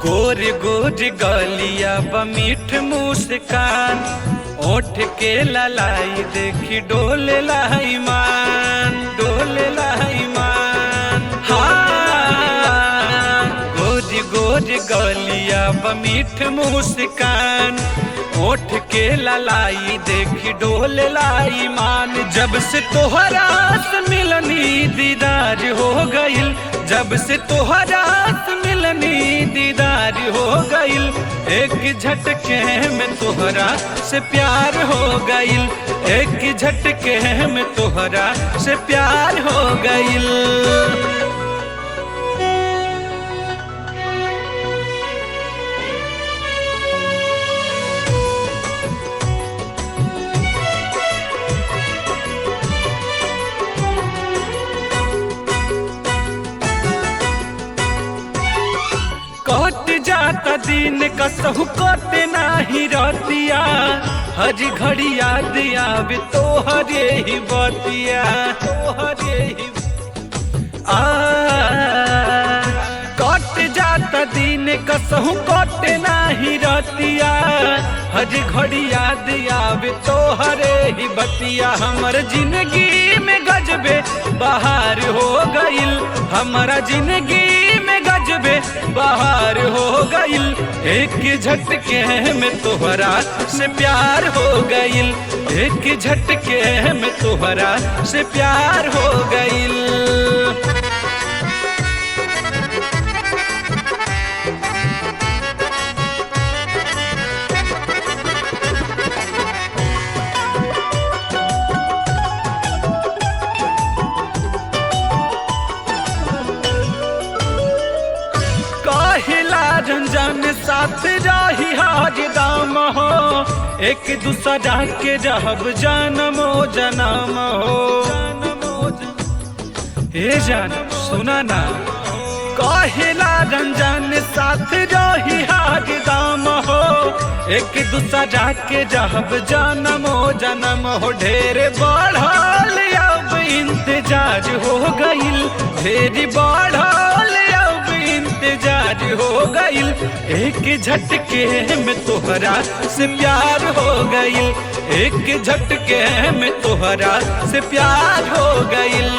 गोर गोर गलिया मीठ मुस्कान, ओठ के ललाई देखी डोले ईमान, डोले ईमान। हाँ, गोर गोर गलिया मीठ मुस्कान, ओठ के ललाई देखी डोले ईमान। जब से तोहरा से मिलनी दीदार हो गइल, जब से तोहरा से मिलनी दीदार हो गइल, एक झटके में तोहरा से प्यार हो गइल, एक झटके में तोहरा से प्यार हो गइल। कट जाता दिन कसहु कटे नाही रतिया, हर घड़ी याद आवे तोहरे ही बतिया, तोहरे ही कट जाता दिन कसहु कटे नाही रतिया, हर घड़ी याद आवे तोहरे ही बतिया। हमर जिंदगी में गजबे बहार हो गइल, हमारा जिंदगी में गजबे बहार हो गइल, एक झटके में तोहरा से प्यार हो गइल, एक झटके में तोहरा से प्यार हो गइल। काहिला रंजन साथ रही हरदम हो, एक दूसरा के रहब जन्मो जन्म हो। हे जान सुना ना, काहिला रंजन साथ रही हरदम हो, एक दूसरा के रहब जन्मो जन्म हो। ढेर बढ़ल अब इंतजार हो गइल, ढेर बढ़ल इंतजार हो गइल, एक झटके में तोहरा से प्यार हो गइल, एक झटके में तोहरा से प्यार हो गइल।